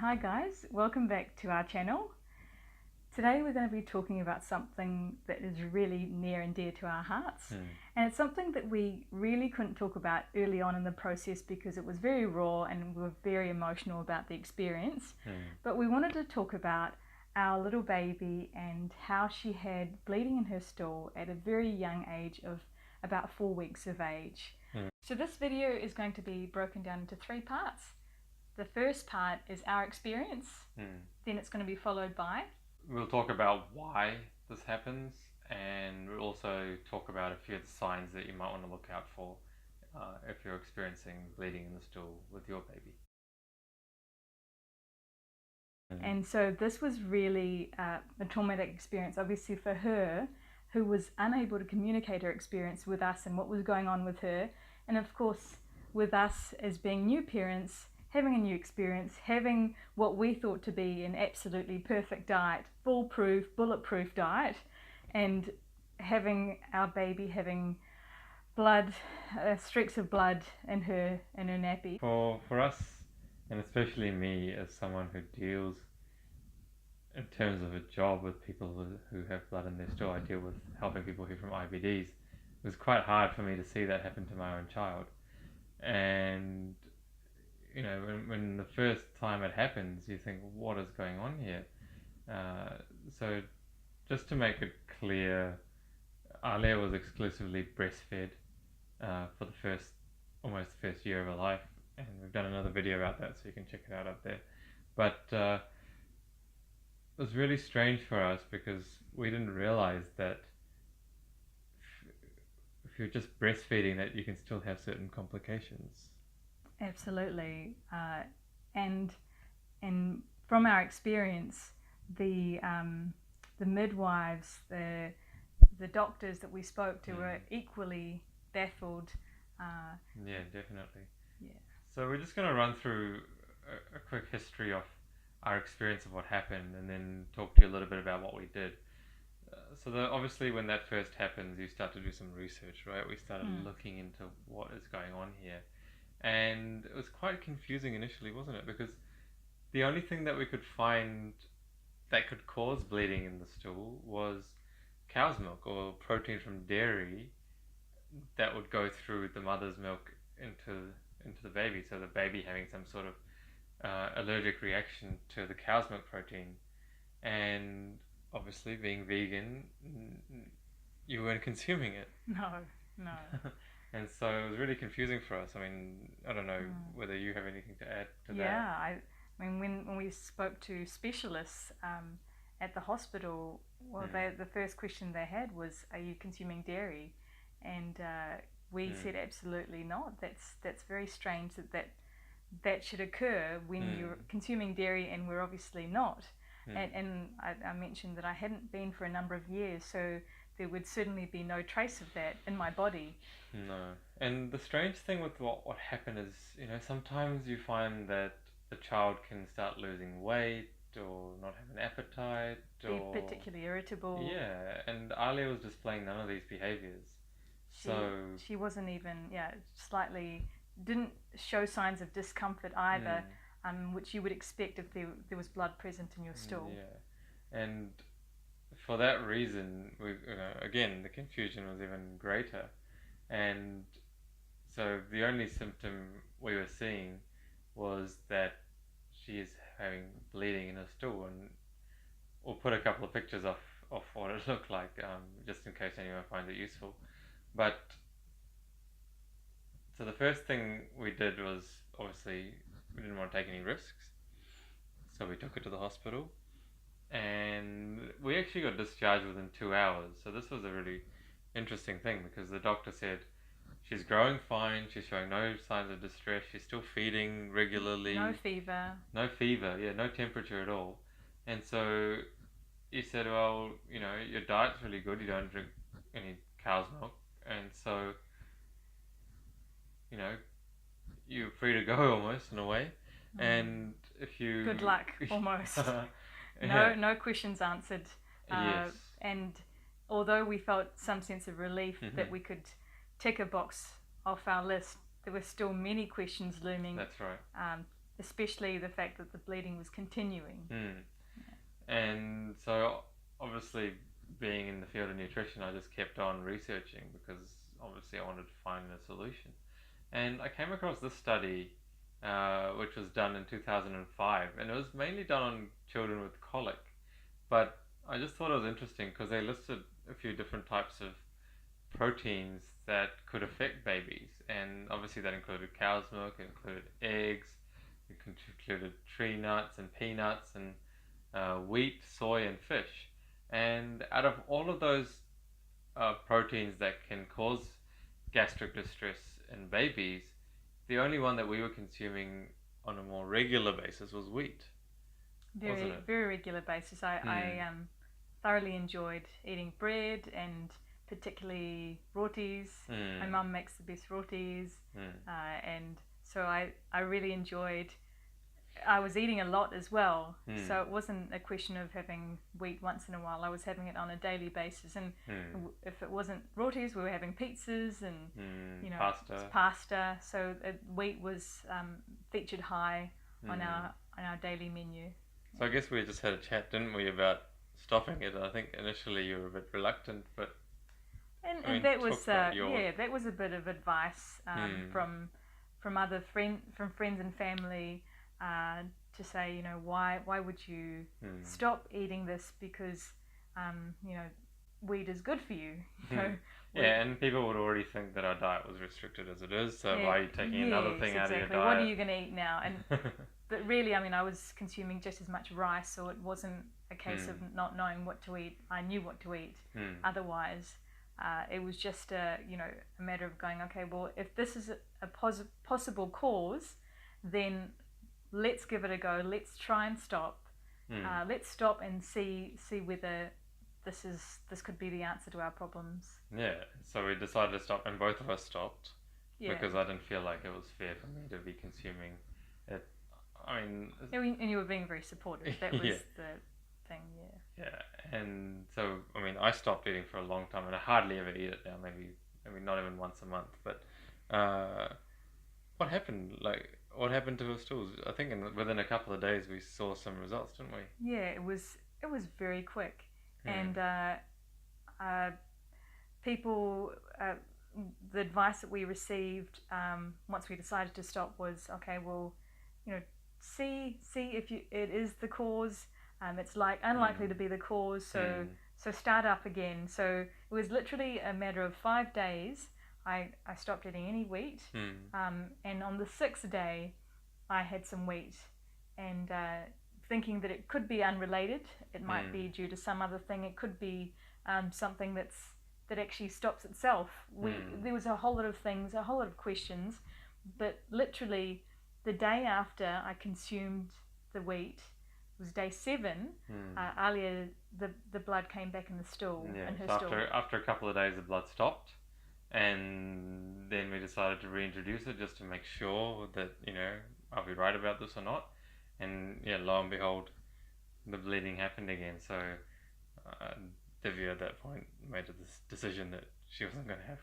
Hi guys, welcome back to our channel. Today we're going to be talking about something that is really near and dear to our hearts. And it's something that we really couldn't talk about early on in the process because it was very raw and we were very emotional about the experience. But we wanted to talk about our little baby and how she had bleeding in her stool at a very young age of about 4 weeks of age. So this video is going to be broken down into 3 parts. The first part is our experience, then it's going to be followed by... We'll talk about why this happens, and we'll also talk about a few of the signs that you might want to look out for if you're experiencing bleeding in the stool with your baby. And so this was really a traumatic experience, obviously for her, who was unable to communicate her experience with us and what was going on with her, and of course with us as being new parents, having a new experience, having what we thought to be an absolutely perfect diet, foolproof, bulletproof diet, and having our baby having blood, streaks of blood in her nappy. For us, and especially me as someone who deals in terms of a job with people who have blood in their stool, I deal with helping people who from IBDs. It was quite hard for me to see that happen to my own child. And you know, when the first time it happens, you think, what is going on here? So just to make it clear, Alia was exclusively breastfed for almost the first year of her life, and we've done another video about that, so you can check it out up there. But it was really strange for us because we didn't realize that if you're just breastfeeding, that you can still have certain complications. Absolutely, and from our experience, the midwives, the doctors that we spoke to were equally baffled. Yeah, definitely. Yeah. So we're just going to run through a quick history of our experience of what happened, and then talk to you a little bit about what we did. Obviously when that first happens, you start to do some research, right? We started looking into what is going on here. And it was quite confusing initially, wasn't it? Because the only thing that we could find that could cause bleeding in the stool was cow's milk or protein from dairy that would go through the mother's milk into the baby. So the baby having some sort of allergic reaction to the cow's milk protein. And obviously being vegan, you weren't consuming it. No. And so it was really confusing for us. I mean, I don't know whether you have anything to add to that. Yeah, I mean, when we spoke to specialists at the hospital, well, the first question they had was, "Are you consuming dairy?" And we said, "Absolutely not. That's very strange that should occur when you're consuming dairy, and we're obviously not." And I mentioned that I hadn't been for a number of years, so there would certainly be no trace of that in my body. No. And the strange thing with what happened is, you know, sometimes you find that the child can start losing weight or not have an appetite or be particularly irritable. Yeah, and Alia was displaying none of these behaviors. She wasn't even, slightly, didn't show signs of discomfort either, which you would expect if there was blood present in your stool. Yeah, and for that reason, again, the confusion was even greater. And so the only symptom we were seeing was that she is having bleeding in her stool, and we'll put a couple of pictures of what it looked like, just in case anyone finds it useful. But so the first thing we did was, obviously, we didn't want to take any risks, so we took her to the hospital, and we actually got discharged within 2 hours. So this was a really interesting thing because the doctor said she's growing fine, she's showing no signs of distress, she's still feeding regularly. No fever. No fever, yeah, no temperature at all. And so he said, well, you know, your diet's really good, you don't drink any cow's milk, and so, you know, you're free to go almost in a way. And if you... Good luck, almost. No questions answered. Yes. And although we felt some sense of relief that we could tick a box off our list, there were still many questions looming. That's right. especially the fact that the bleeding was continuing. And so obviously being in the field of nutrition, I just kept on researching because obviously I wanted to find a solution. And I came across this study which was done in 2005, and it was mainly done on children with colic. But I just thought it was interesting because they listed a few different types of proteins that could affect babies, and obviously that included cow's milk, it included eggs, it included tree nuts and peanuts and wheat, soy, and fish. And out of all of those proteins that can cause gastric distress in babies, the only one that we were consuming on a more regular basis was wheat. Very, very regular basis. I thoroughly enjoyed eating bread, and particularly rotis. My mum makes the best rotis, and so I really enjoyed. I was eating a lot as well, so it wasn't a question of having wheat once in a while. I was having it on a daily basis, and if it wasn't rotis, we were having pizzas and pasta. So wheat was featured high on our daily menu. So I guess we just had a chat, didn't we, about stopping it? I think initially you were a bit reluctant, but that was that was a bit of advice from friends and family to say, why would you stop eating this, because wheat is good for you. And people would already think that our diet was restricted as it is, so why are you taking another thing out of your diet? What are you going to eat now? And but really, I was consuming just as much rice, so it wasn't a case of not knowing what to eat. I knew what to eat. Otherwise, it was just a matter of going, okay, well, if this is a possible cause, then let's give it a go. Let's try and stop. Let's stop and see whether this could be the answer to our problems. Yeah, so we decided to stop, and both of us stopped because I didn't feel like it was fair for me to be consuming it. And you were being very supportive. That was the thing. Yeah, and so I stopped eating for a long time, and I hardly ever eat it now. Maybe not even once a month. But what happened? What happened to our stools? I think within a couple of days we saw some results, didn't we? Yeah, it was very quick, and people. The advice that we received once we decided to stop was, okay, well, see if it is the cause. It's unlikely to be the cause, so start up again. So it was literally a matter of 5 days. I stopped eating any wheat, and on the 6th day I had some wheat, and thinking that it could be unrelated. It might be due to some other thing. It could be something that actually stops itself. There was a whole lot of things, a whole lot of questions, but literally the day after I consumed the wheat, it was day 7, Alia, the blood came back in the stool. Yeah, in her so stool. After a couple of days the blood stopped, and then we decided to reintroduce it just to make sure that, are we right about this or not? And lo and behold, the bleeding happened again. So Divya at that point made this decision that she wasn't going to have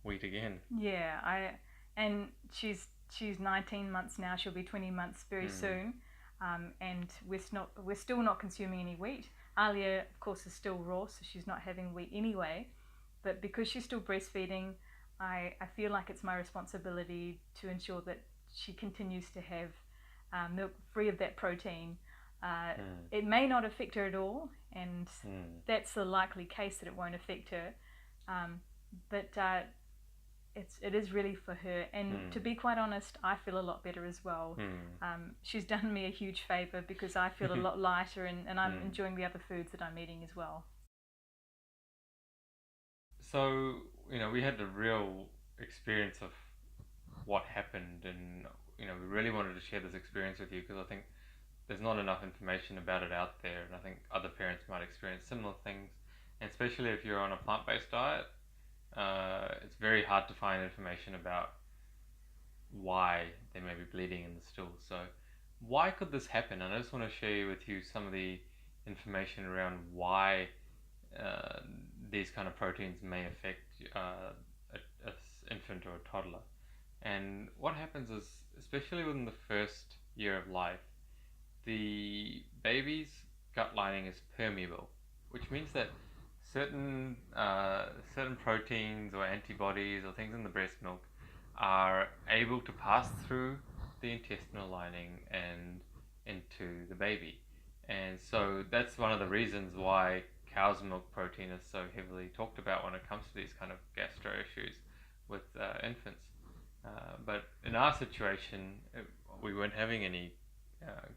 wheat again. Yeah, and she's 19 months now. She'll be 20 months very soon, and we're still not consuming any wheat. Alia, of course, is still raw, so she's not having wheat anyway. But because she's still breastfeeding, I feel like it's my responsibility to ensure that she continues to have milk free of that protein. It may not affect her at all, and that's the likely case that it won't affect her. But it is really for her, and to be quite honest, I feel a lot better as well. She's done me a huge favour because I feel a lot lighter, and I'm enjoying the other foods that I'm eating as well. So we had the real experience of what happened, and we really wanted to share this experience with you because I think there's not enough information about it out there, and I think other parents might experience similar things, and especially if you're on a plant-based diet, it's very hard to find information about why they may be bleeding in the stool. So why could this happen? And I just want to share with you some of the information around why these kind of proteins may affect an infant or a toddler. And what happens is, especially within the first year of life, the baby's gut lining is permeable, which means that certain proteins or antibodies or things in the breast milk are able to pass through the intestinal lining and into the baby. And so that's one of the reasons why cow's milk protein is so heavily talked about when it comes to these kind of gastro issues with infants. But in our situation, we weren't having any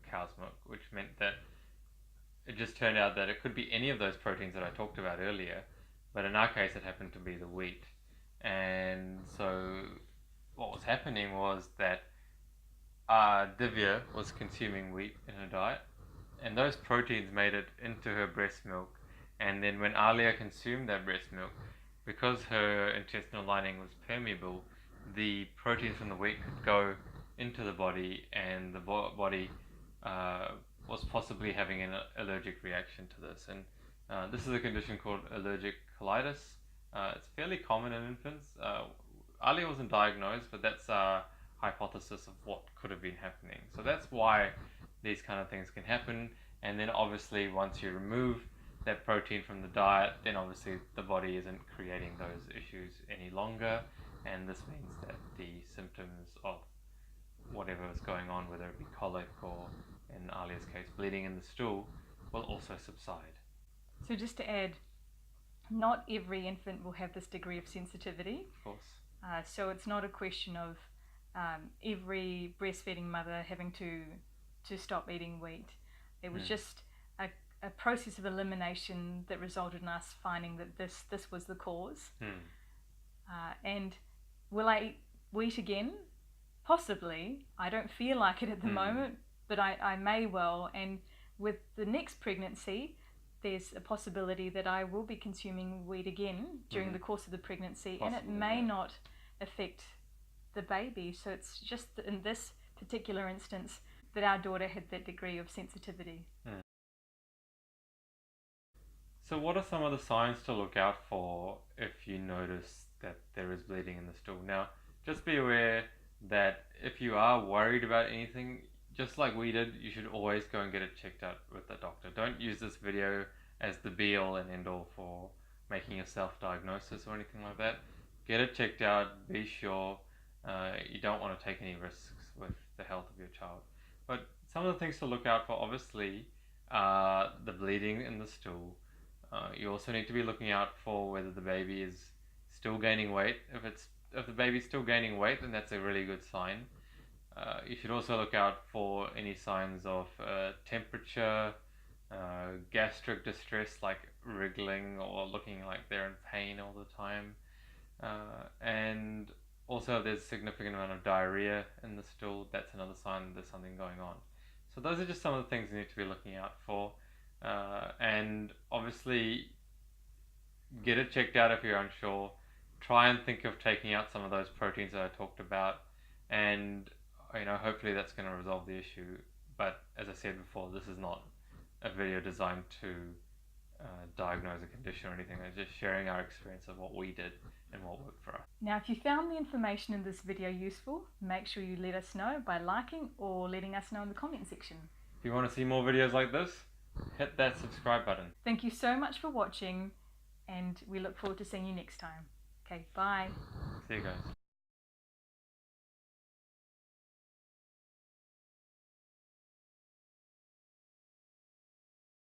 cow's milk, which meant that it just turned out that it could be any of those proteins that I talked about earlier, but in our case it happened to be the wheat. And so what was happening was that Divya was consuming wheat in her diet, and those proteins made it into her breast milk. And then when Alia consumed that breast milk, because her intestinal lining was permeable, the proteins from the wheat could go into the body, and the body was possibly having an allergic reaction to this. And this is a condition called allergic colitis. It's fairly common in infants. Alia wasn't diagnosed, but that's a hypothesis of what could have been happening. So that's why these kind of things can happen. And then obviously once you remove that protein from the diet, then obviously the body isn't creating those issues any longer, and this means that the symptoms of whatever is going on, whether it be colic or in Alia's case bleeding in the stool, will also subside. So just to add, not every infant will have this degree of sensitivity. Of course. So it's not a question of every breastfeeding mother having to stop eating wheat. It was just a process of elimination that resulted in us finding that this was the cause. And will I eat wheat again? Possibly. I don't feel like it at the moment, but I may well. And with the next pregnancy, there's a possibility that I will be consuming wheat again during the course of the pregnancy, and it may not affect the baby. So it's just in this particular instance that our daughter had that degree of sensitivity. So what are some of the signs to look out for if you notice that there is bleeding in the stool? Now, just be aware that if you are worried about anything, just like we did, you should always go and get it checked out with the doctor. Don't use this video as the be-all and end-all for making a self-diagnosis or anything like that. Get it checked out, be sure. You don't want to take any risks with the health of your child. But some of the things to look out for, obviously, are the bleeding in the stool. You also need to be looking out for whether the baby is still gaining weight. If the baby's still gaining weight, then that's a really good sign. You should also look out for any signs of temperature, gastric distress like wriggling or looking like they're in pain all the time, and also if there's a significant amount of diarrhea in the stool, that's another sign that there's something going on. So those are just some of the things you need to be looking out for. And obviously get it checked out if you're unsure. Try and think of taking out some of those proteins that I talked about, and hopefully that's going to resolve the issue. But as I said before, this is not a video designed to diagnose a condition or anything. It's just sharing our experience of what we did and what worked for us. Now, if you found the information in this video useful, make sure you let us know by liking or letting us know in the comment section. If you want to see more videos like this, hit that subscribe button. Thank you so much for watching, and we look forward to seeing you next time. Okay, bye. See you guys.